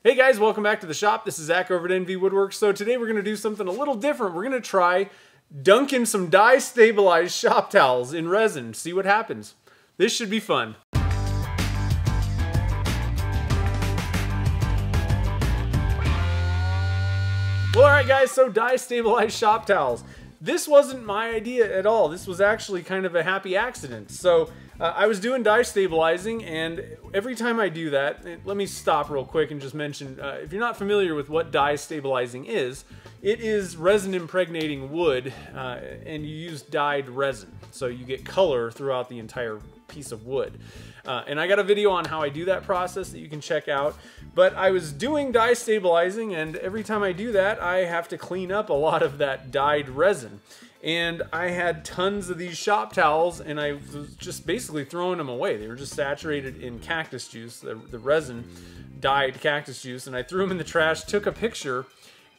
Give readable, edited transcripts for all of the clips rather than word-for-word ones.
Hey guys, welcome back to the shop. This is Zach over at NV Woodworks. So today we're going to do something a little different. We're going to try dunking some dye stabilized shop towels in resin. See what happens. This should be fun. Well, alright guys, so dye stabilized shop towels. This wasn't my idea at all. This was actually kind of a happy accident. So I was doing dye stabilizing, and every time I do that, let me stop real quick and just mention, if you're not familiar with what dye stabilizing is, it is resin impregnating wood, and you use dyed resin. So you get color throughout the entire piece of wood. And I got a video on how I do that process that you can check out. But I was doing dye stabilizing, and every time I do that, I have to clean up a lot of that dyed resin. And I had tons of these shop towels, and I was just basically throwing them away. They were just saturated in cactus juice, the resin dyed cactus juice, and I threw them in the trash, took a picture,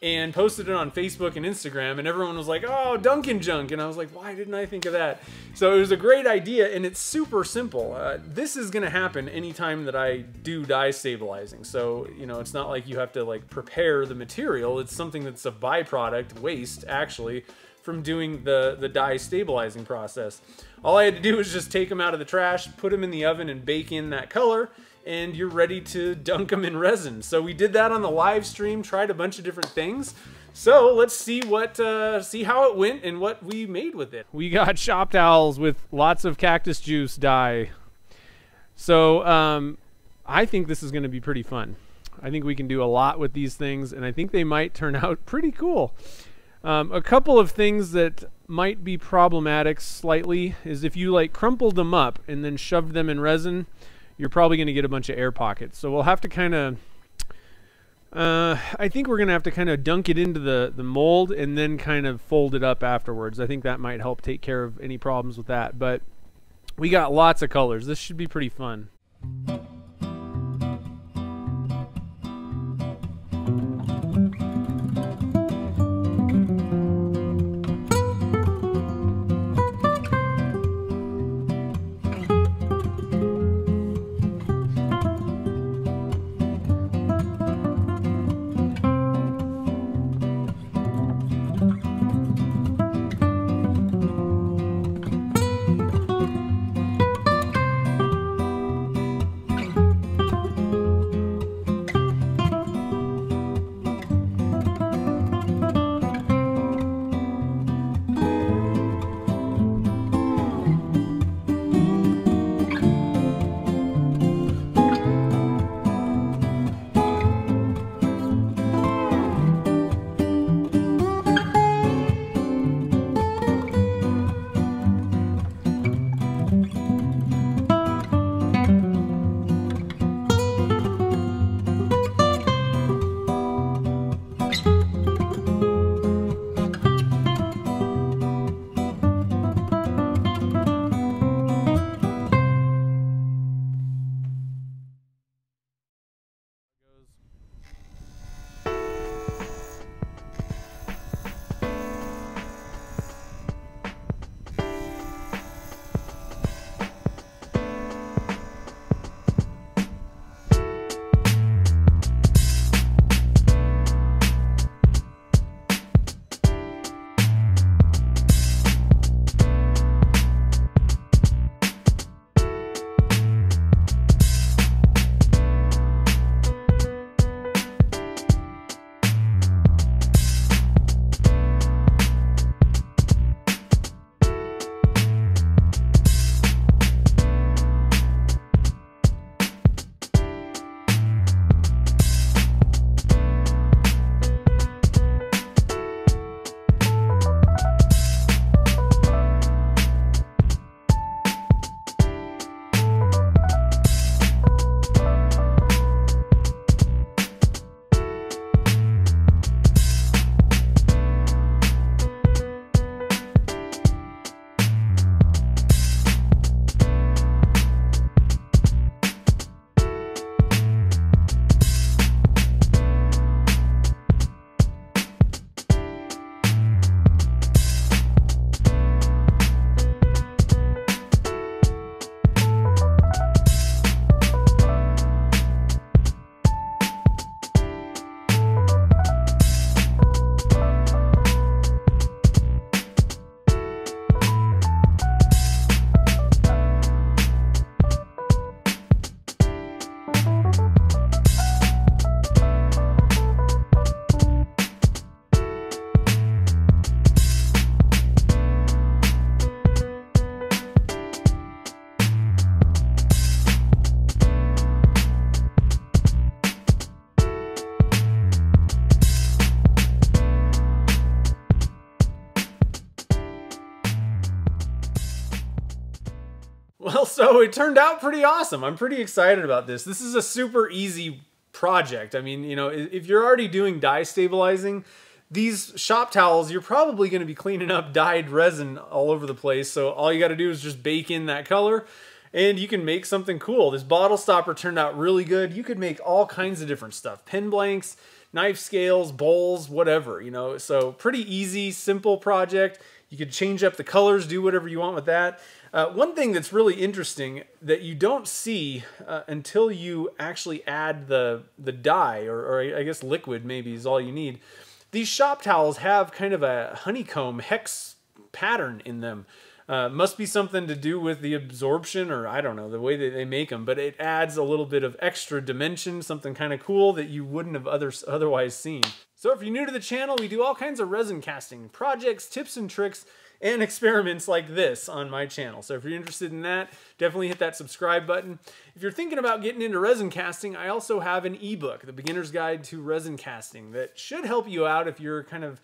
and posted it on Facebook and Instagram, and everyone was like, oh, Dunkin junk, and I was like, why didn't I think of that? So it was a great idea, and it's super simple. This is gonna happen anytime that I do dye stabilizing. So, you know, it's not like you have to like prepare the material. It's something that's a byproduct, waste actually, from doing the dye stabilizing process. All I had to do was just take them out of the trash, put them in the oven, and bake in that color, and you're ready to dunk them in resin. So we did that on the live stream, tried a bunch of different things. So let's see see how it went and what we made with it. We got shop towels with lots of cactus juice dye. So I think this is gonna be pretty fun. I think we can do a lot with these things, and I think they might turn out pretty cool. A couple of things that might be problematic slightly is if you like crumpled them up and then shoved them in resin, you're probably going to get a bunch of air pockets. So we'll have to kind of, I think we're going to have to kind of dunk it into the mold and then kind of fold it up afterwards. I think that might help take care of any problems with that. But we got lots of colors. This should be pretty fun. Well, so it turned out pretty awesome. I'm pretty excited about this. This is a super easy project. I mean, you know, if you're already doing dye stabilizing, these shop towels, you're probably going to be cleaning up dyed resin all over the place. So all you got to do is just bake in that color and you can make something cool. This bottle stopper turned out really good. You could make all kinds of different stuff. Pen blanks, knife scales, bowls, whatever, you know. So pretty easy, simple project. You could change up the colors, do whatever you want with that. One thing that's really interesting that you don't see until you actually add the dye, or I guess liquid maybe is all you need. These shop towels have kind of a honeycomb hex pattern in them. Must be something to do with the absorption, or I don't know, the way that they make them, but it adds a little bit of extra dimension, something kind of cool that you wouldn't have otherwise seen. So if you're new to the channel, we do all kinds of resin casting projects, tips and tricks, and experiments like this on my channel. So if you're interested in that, definitely hit that subscribe button. If you're thinking about getting into resin casting, I also have an ebook, The Beginner's Guide to Resin Casting, that should help you out if you're kind of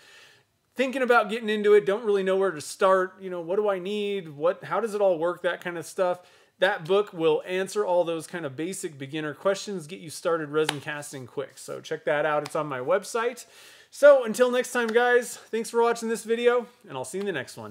thinking about getting into it, don't really know where to start, you know, what do I need, how does it all work, that kind of stuff. That book will answer all those kind of basic beginner questions, get you started resin casting quick. So check that out, it's on my website. So until next time, guys, thanks for watching this video, and I'll see you in the next one.